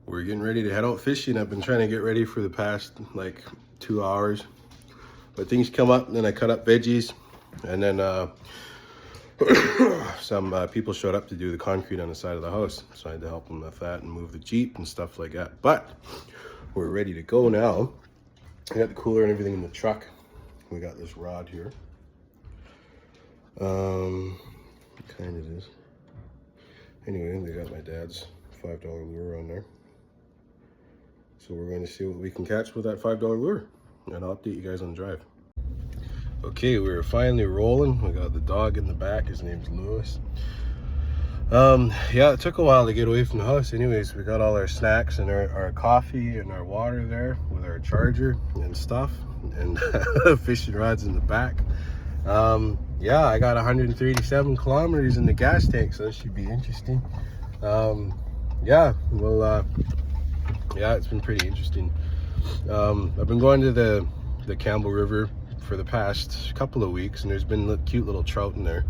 We're getting ready to head out fishing. I've been trying to get ready for the past like 2 hours, but things come up and then I cut up veggies, and then some people showed up to do the concrete on the side of the house, so I had to help them with that and move the Jeep and stuff like that. But we're ready to go now. I got the cooler and everything in the truck. We got this rod here. What kind it is. Anyway, we got my dad's $5 lure on there. So we're going to see what we can catch with that $5 lure, and I'll update you guys on the drive. Okay, we're finally rolling. We got the dog in the back. His name's Lewis. Yeah, it took a while to get away from the house. Anyways, we got all our snacks and our coffee and our water there with our charger and stuff, and fishing rods in the back. Yeah, I got 137 kilometers in the gas tank, so that should be interesting. Yeah, well, yeah, it's been pretty interesting. I've been going to the Campbell River for the past couple of weeks, and there's been cute little trout in there.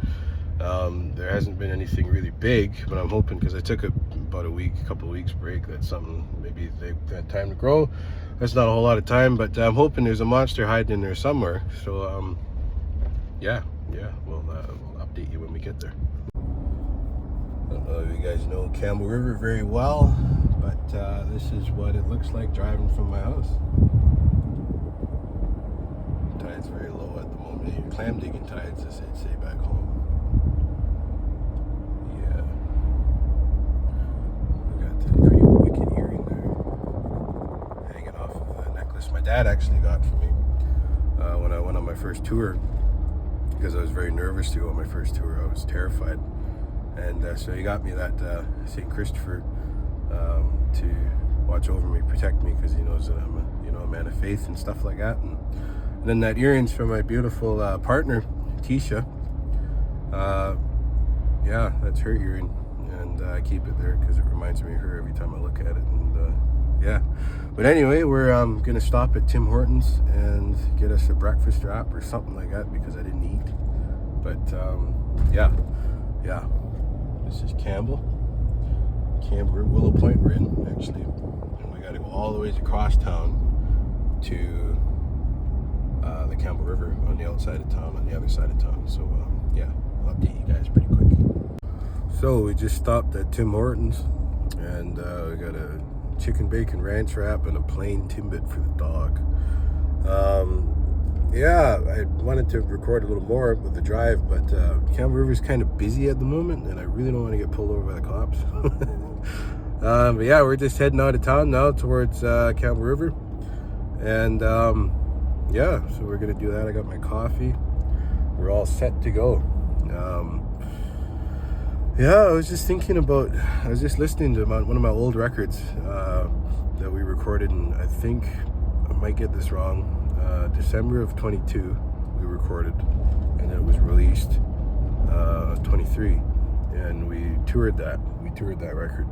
There hasn't been anything really big, but I'm hoping, because I took about a couple of weeks break, that's something maybe they've had time to grow. That's not a whole lot of time, but I'm hoping there's a monster hiding in there somewhere. So yeah, we'll update you when we get there. I don't know if you guys know Campbell River very well, but this is what it looks like driving from my house. Tide's very low at the moment. Clam digging tides, as they'd say back home. Yeah. We got the pretty wicked earring there, hanging off of a necklace my dad actually got for me when I went on my first tour, because I was very nervous to go on my first tour. I was terrified. And so he got me that St. Christopher to watch over me, protect me, because he knows that I'm a man of faith and stuff like that. And then that earring's from my beautiful partner, Tisha. Yeah, that's her earring, and I keep it there because it reminds me of her every time I look at it. And yeah, but anyway, we're gonna stop at Tim Hortons and get us a breakfast wrap or something like that, because I didn't eat. But yeah. This is Campbell, Willow Point we're in, actually. And we got to go all the ways across town to the Campbell River on the outside of town, on the other side of town. So yeah, I'll update you guys pretty quick. So we just stopped at Tim Hortons, and we got a chicken bacon ranch wrap and a plain Timbit for the dog. Yeah, I wanted to record a little more with the drive, but Campbell River is kind of busy at the moment, and I really don't want to get pulled over by the cops. But yeah, we're just heading out of town now towards Campbell River, and yeah, so we're gonna do that. I got my coffee. We're all set to go. Yeah, I was just listening to one of my old records that we recorded, and I think I might get this wrong. December of 22 we recorded, and it was released 23, and we toured that record.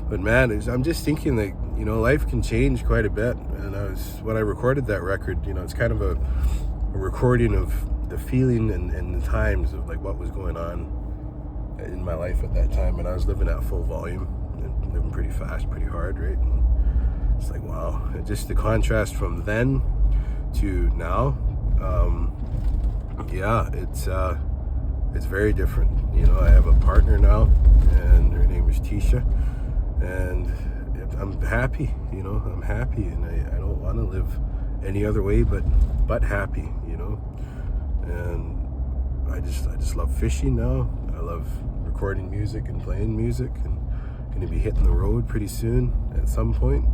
But man, I'm just thinking that, life can change quite a bit. And when I recorded that record, it's kind of a recording of the feeling and the times of like what was going on in my life at that time. And I was living at full volume and living pretty fast, pretty hard, right? And it's like, wow, and just the contrast from then to now, yeah, it's very different. I have a partner now, and her name is Tisha, and I'm happy. I'm happy, and I don't want to live any other way but happy. And I just love fishing now. I love recording music and playing music, and going to be hitting the road pretty soon at some point.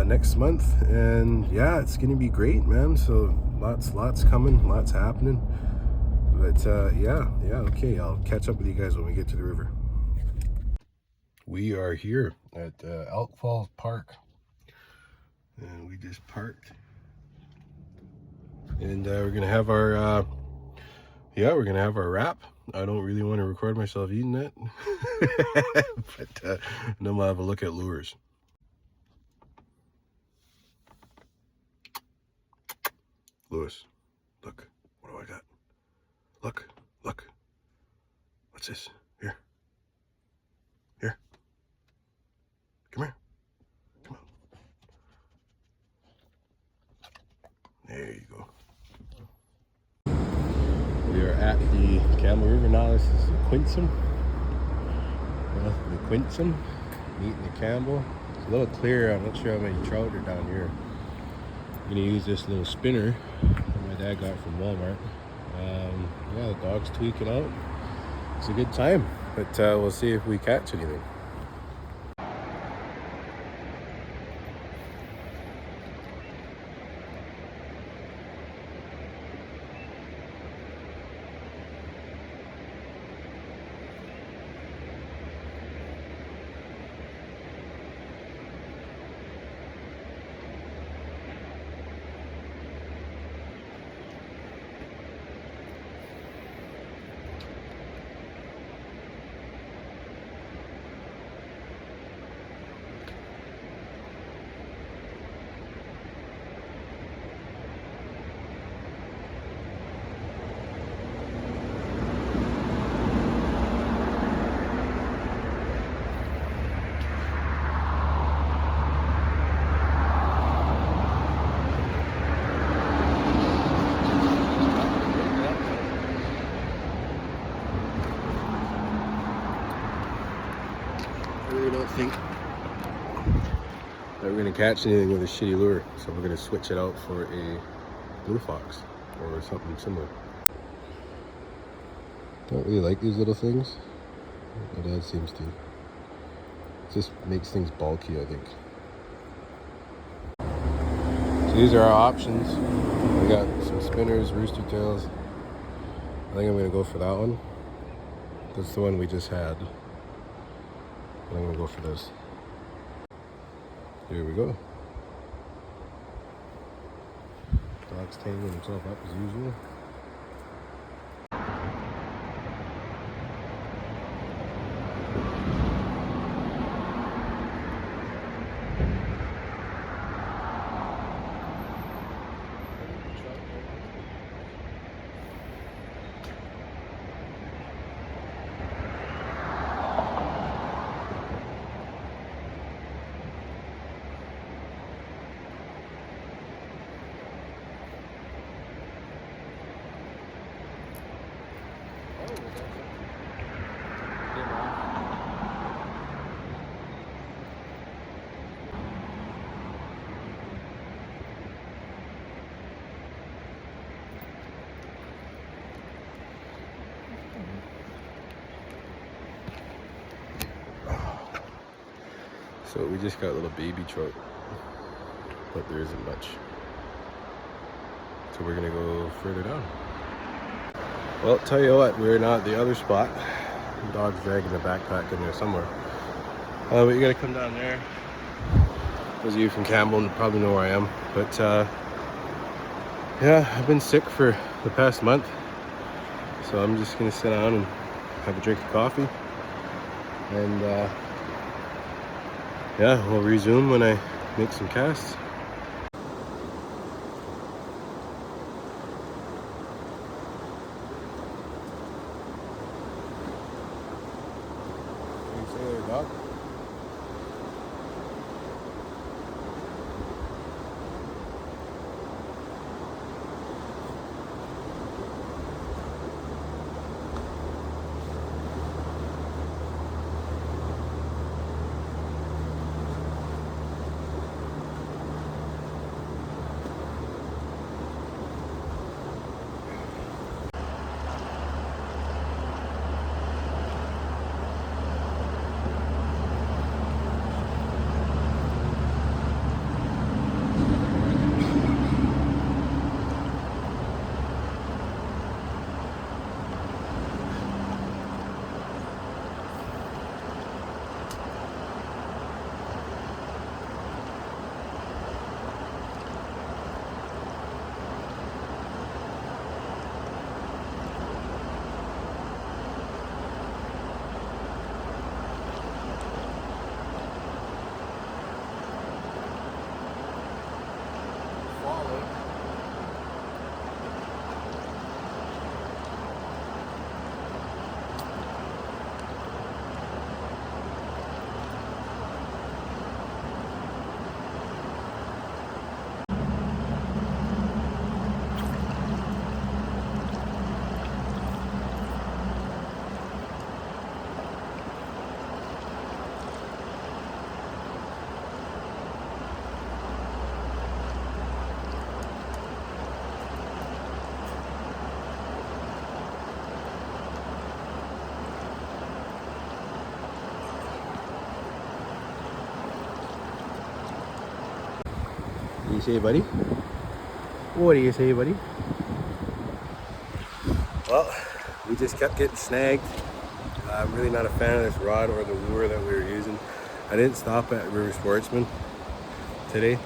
Next month, and yeah, it's gonna be great, man. So lots coming, lots happening. But yeah, okay, I'll catch up with you guys when we get to the river. We are here at Elk Falls Park, and we just parked, and we're gonna have our wrap. I don't really want to record myself eating it, but then we'll have a look at lures. Lewis, look, what do I got? Look. What's this? Here. Come here. at the Campbell River now. This is the Quinson. The Quinson, meeting the Campbell. It's a little clearer. I'm not sure how many trout are down here. I'm gonna use this little spinner that my dad got from Walmart. Yeah, the dog's tweaking out. It's a good time, but we'll see if we catch anything. I don't think that we're gonna catch anything with a shitty lure, so we're gonna switch it out for a blue fox or something similar. Don't really like these little things. My dad seems to. It just makes things bulky, I think. So these are our options. We got some spinners, rooster tails. I think I'm gonna go for that one. That's the one we just had. I'm gonna go for this. Here we go. Dog's tangling himself up as usual. So we just got a little baby trout, but there isn't much. So we're gonna go further down. Well, tell you what, we're not at the other spot. The dog's dragging the backpack in there somewhere. But you gotta come down there. Those of you from Campbell probably know where I am. But yeah, I've been sick for the past month. So I'm just gonna sit down and have a drink of coffee. And yeah, we'll resume when I make some casts. What do you say there, dog? What do you say, buddy? What do you say, buddy? Well, we just kept getting snagged. I'm really not a fan of this rod or the lure that we were using. I didn't stop at River Sportsman today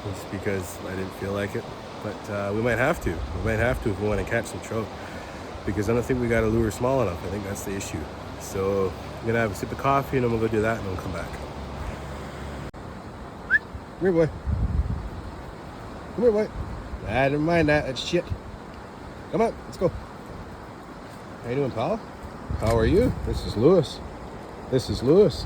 just because I didn't feel like it. But we might have to. We might have to if we want to catch some trout, because I don't think we got a lure small enough. I think that's the issue. So I'm gonna have a sip of coffee and then we'll go do that and then we'll come back. Come here, boy. Come here, boy. Ah, never mind that. That's shit. Come on, let's go. How you doing, pal? How are you? This is Lewis. This is Lewis.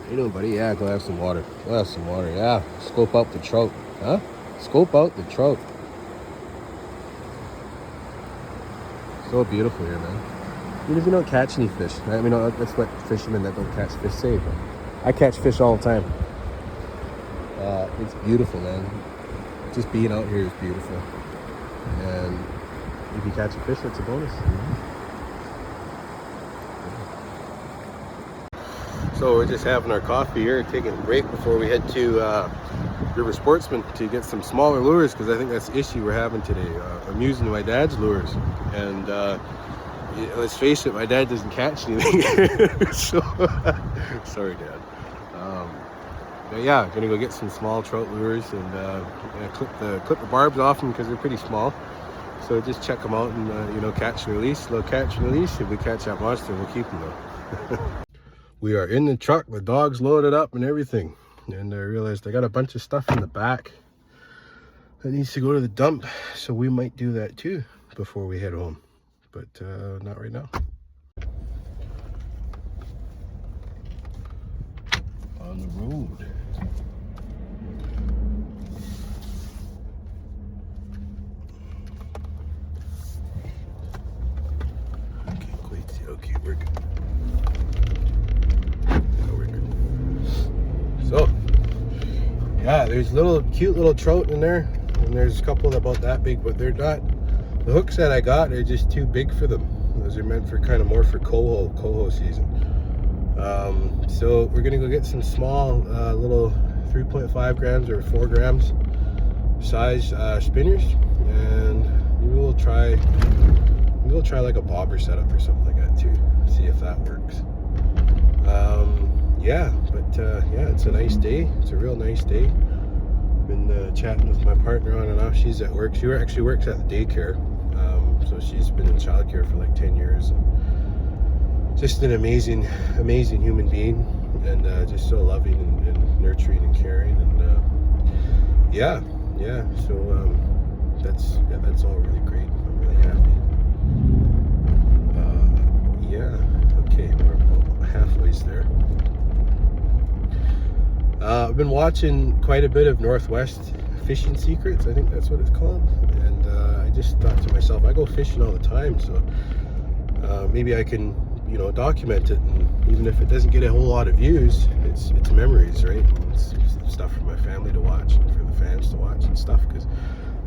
How you doing, buddy? Yeah, go have some water. Go have some water. Yeah, scope out the trout. Huh? Scope out the trout. So beautiful here, man. Even if you don't catch any fish. I mean, that's what fishermen that don't catch fish say, but I catch fish all the time. It's beautiful, man. Just being out here is beautiful. And if you catch a fish, that's a bonus. So we're just having our coffee here, taking a break before we head to River Sportsman to get some smaller lures, because I think that's the issue we're having today. I'm using my dad's lures, and let's face it, my dad doesn't catch anything. So, sorry, Dad. But yeah, gonna go get some small trout lures and clip the barbs off them because they're pretty small. So just check them out and catch and release, little catch and release. If we catch that monster, we'll keep them though. We are in the truck. The dog's loaded up and everything, and I realized I got a bunch of stuff in the back that needs to go to the dump. So we might do that too before we head home, but not right now. On the road. Okay, we're good. Yeah, we're good. So, yeah, there's cute little trout in there, and there's a couple about that big, but they're not. The hooks that I got are just too big for them. Those are meant for kind of more for coho season. So we're gonna go get some small little 3.5 grams or 4 grams size spinners, and maybe we'll try like a bobber setup or something like that too, see if that works. Yeah, it's a nice day. It's a real nice day. Been chatting with my partner on and off. She's at work. She actually works at the daycare, so she's been in childcare for like 10 years. Just an amazing human being, and just so loving and nurturing and caring, and so that's all really great. I'm really happy. Okay, we're about halfway there. I've been watching quite a bit of Northwest Fishing Secrets, I think that's what it's called, and I just thought to myself, I go fishing all the time, so maybe I can document it, and even if it doesn't get a whole lot of views, it's memories, right? And it's stuff for my family to watch and for the fans to watch and stuff, because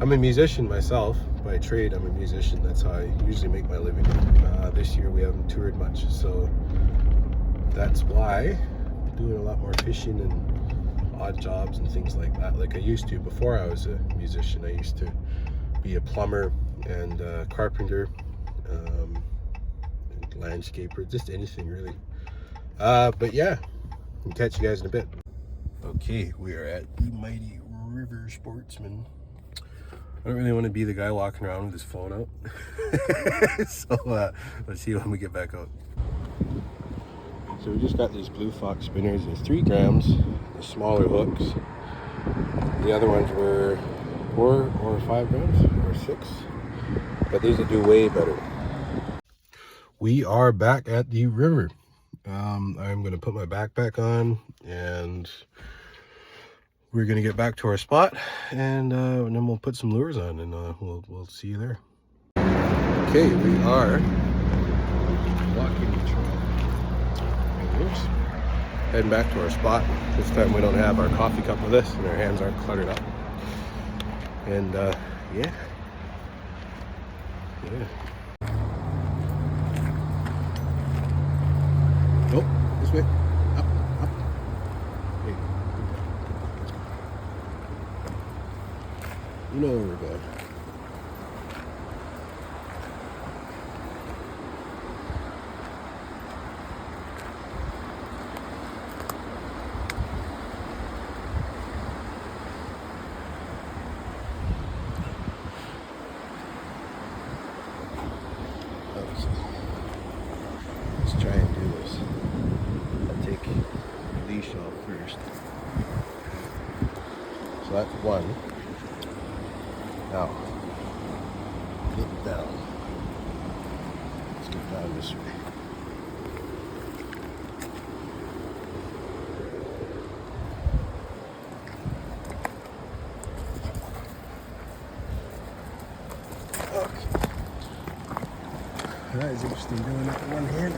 I'm a musician myself by trade. I'm a musician. That's how I usually make my living. This year we haven't toured much, so that's why I'm doing a lot more fishing and odd jobs and things like that, like I used to before I was a musician. I used to be a plumber and carpenter, and landscaper, just anything really. But yeah, I'll catch you guys in a bit. Okay, we are at the mighty River Sportsman. I don't really want to be the guy walking around with his phone out. So let's see when we get back out. So we just got these Blue Fox spinners. They're 3 grams, the smaller hooks. The other ones were 4 or 5 grams or 6, but these will do way better. We are back at the river. I'm going to put my backpack on, and we're going to get back to our spot, and then we'll put some lures on, and we'll see you there. Okay, we are walking the trail. Heading back to our spot. This time we don't have our coffee cup with us, and our hands aren't cluttered up. And yeah. Nope, this way. Up. Hey, You know where we're going. Let's try and do this. I'll take the leash off first. So that's one. Now, get down. Let's get down this way. Okay. That is interesting doing that with one hand.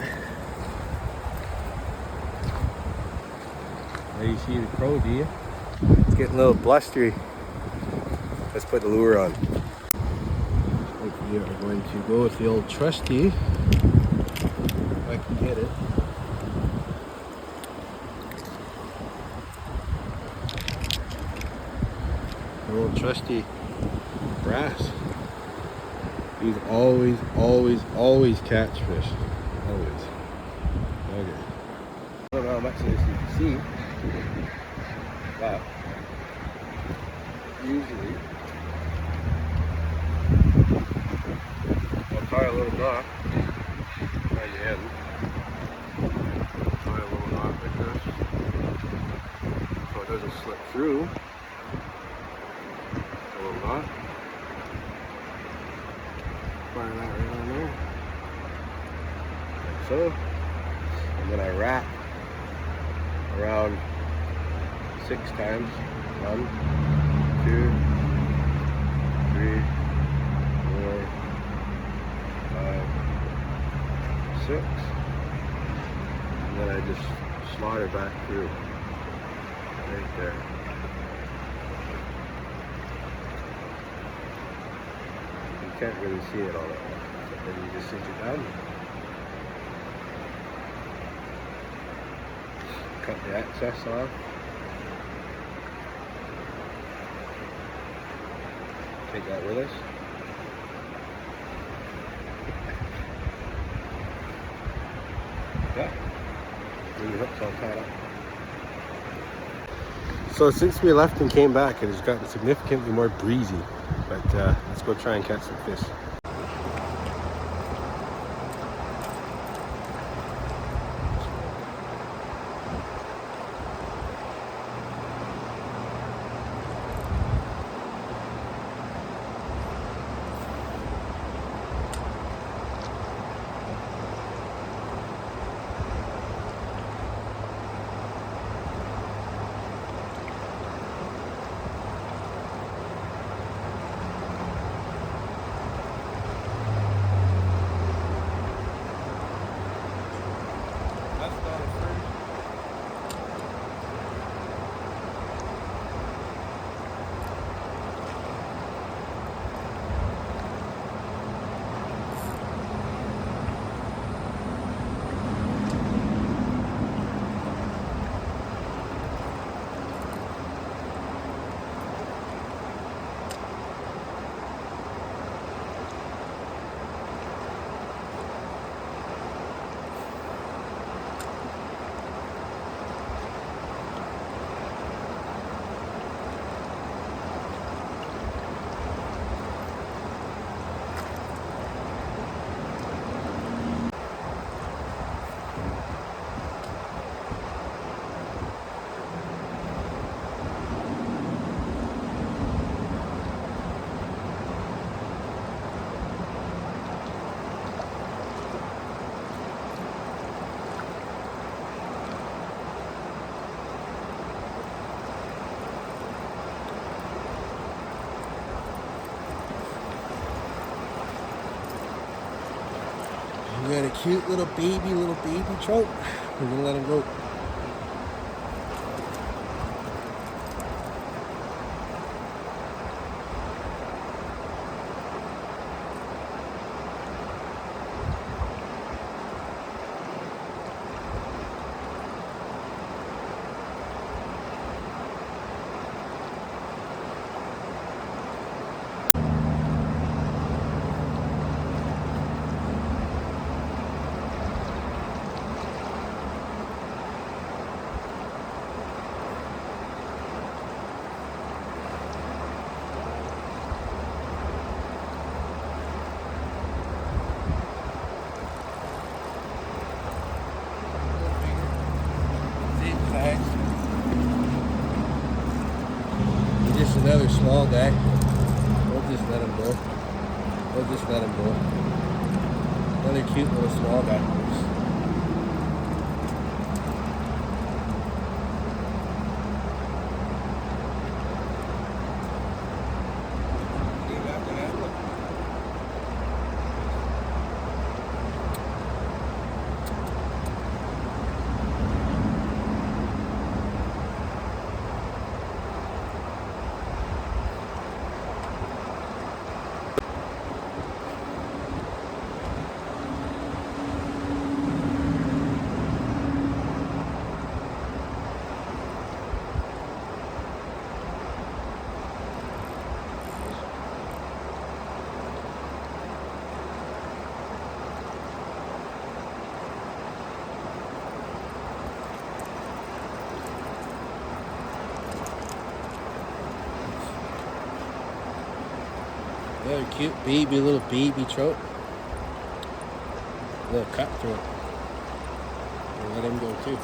There you see the crow, do you? It's getting a little blustery. Let's put the lure on. We are going to go with the old trusty, if I can get it. The old trusty brass. These always catch fish. Always. Okay. I don't know how much of this you can see, but usually I'll tie a little knot by the end. Tie a little knot like this so it doesn't slip through. A little knot. Fire that right on there. Like so. And then I wrap around 6 times. 1, 2, 3, 4, 5, 6. And then I just slaughter back through. Right there. You can't really see it all that well. So then you just cinch it down. Cut the excess off. Take that with us. Yeah. And the hook's all tied up. So since we left and came back, it has gotten significantly more breezy. But let's go try and catch some fish. We got a cute little baby trout. We're gonna let him go. another small guy. We'll just let him go. Another cute little small guy. Another cute little baby trout. Little cutthroat. We'll let him go too.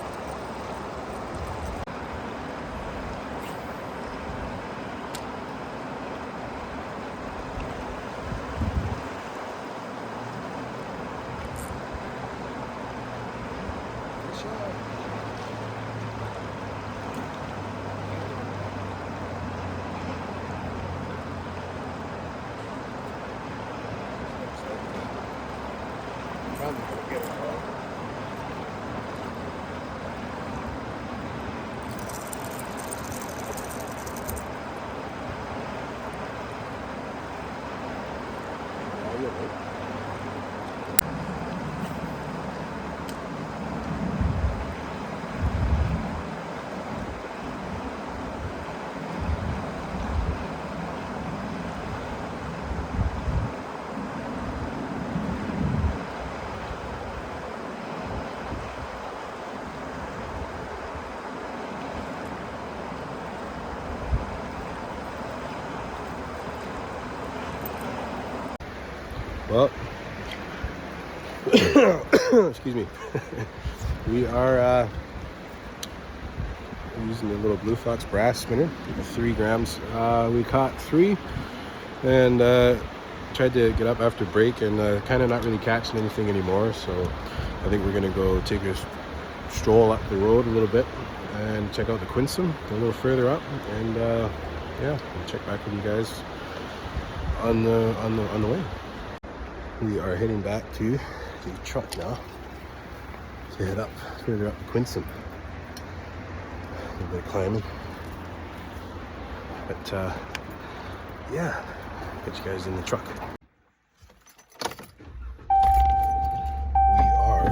Well, excuse me. We are using the little Blue Fox brass spinner, 3 grams. We caught 3 and tried to get up after break and kind of not really catching anything anymore. So I think we're gonna go take a stroll up the road a little bit and check out the Quinsam a little further up, and yeah, we'll check back with you guys on the way. We are heading back to the truck now to head up further up the Quinsam. A little bit of climbing, but yeah, get you guys in the truck. We are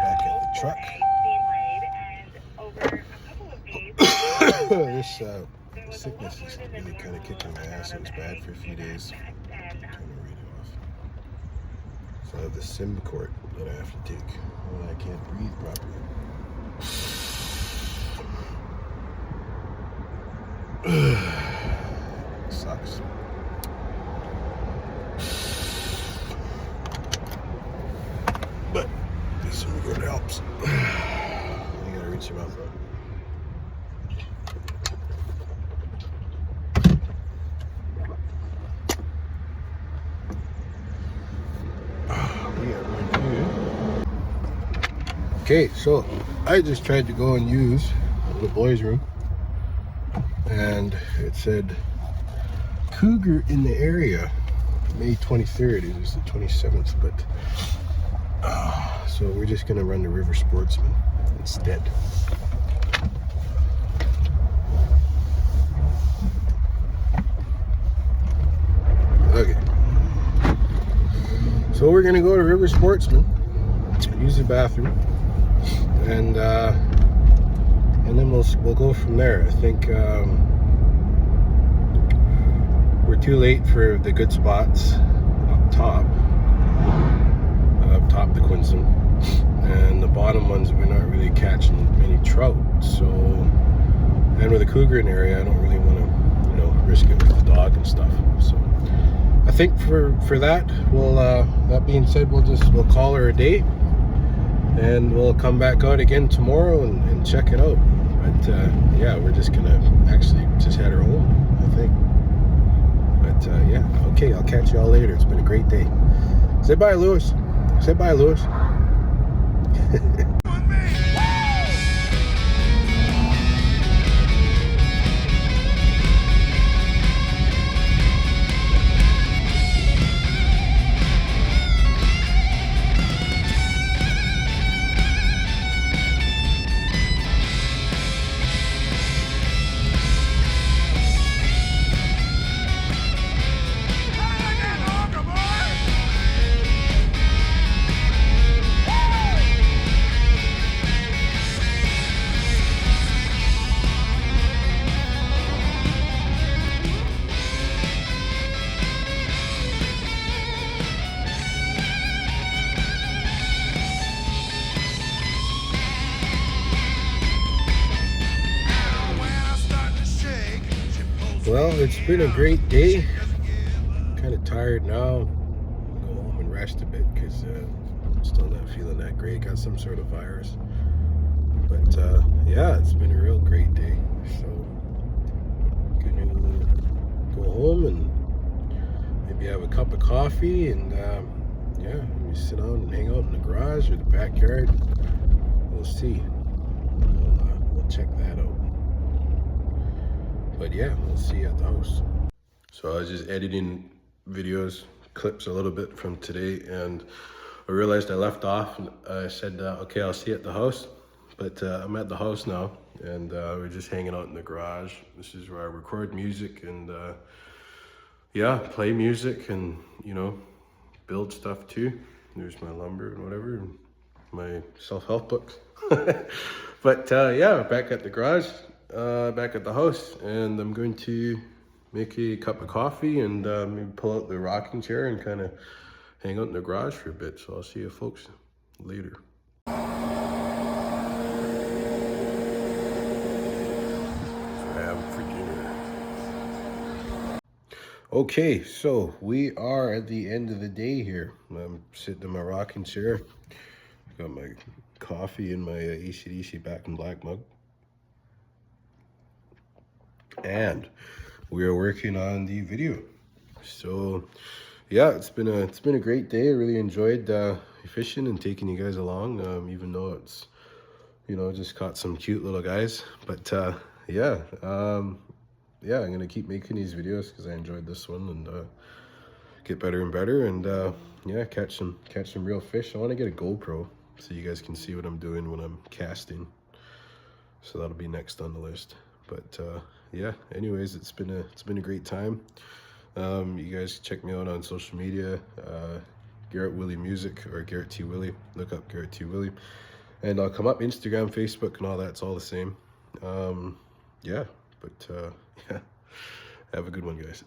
back at the truck. This sickness is really kind of kicking my ass. It was bad for a few days. So I have the Symbicort that I have to take when I can't breathe properly. Sucks. But this Symbicort helps. You gotta reach your mouth out. Okay, so I just tried to go and use the boys' room, and it said cougar in the area, May 23rd. It was the 27th, but so we're just gonna run the River Sportsman instead. Okay, so we're gonna go to River Sportsman, use the bathroom, and then we'll go from there. I think we're too late for the good spots up top the Quinsam, and the bottom ones we're not really catching any trout. So, and with the cougar in the area, I don't really want to, you know, risk it with the dog and stuff. So I think for that, we'll that being said, we'll call her a date, and we'll come back out again tomorrow and check it out. But yeah, we're just gonna actually just head her home, I think. But yeah, okay, I'll catch y'all later. It's been a great day. Say bye, Lewis. Say bye, Lewis. Well, it's been a great day. Kind of tired now. Go home and rest a bit because I'm still not feeling that great. Got some sort of virus. But yeah, it's been a real great day. So gonna go home and maybe have a cup of coffee and yeah, maybe sit down and hang out in the garage or the backyard. We'll see. We'll check that out. But yeah, we'll see you at the house. So I was just editing videos, clips a little bit from today, and I realized I left off and I said, okay, I'll see you at the house. But I'm at the house now, and we're just hanging out in the garage. This is where I record music and yeah, play music and, you know, build stuff too. There's my lumber and whatever, and my self-help books. But yeah, back at the garage. Back at the house, and I'm going to make a cup of coffee and maybe pull out the rocking chair and kind of hang out in the garage for a bit. So I'll see you folks later. Okay, so we are at the end of the day here. I'm sitting in my rocking chair. Got my coffee in my AC/DC Back in Black mug. And we are working on the video. So yeah, it's been a great day. I really enjoyed fishing and taking you guys along, even though it's, you know, just caught some cute little guys. But yeah, yeah, I'm gonna keep making these videos because I enjoyed this one and get better and better, and yeah, catch some real fish. I want to get a GoPro so you guys can see what I'm doing when I'm casting. So that'll be next on the list. But yeah, anyways, it's been a great time. You guys check me out on social media, Garret Willie Music or Garret T Willie. Look up Garret T Willie, and I'll come up Instagram, Facebook, and all that. It's all the same. Yeah, but yeah, have a good one, guys.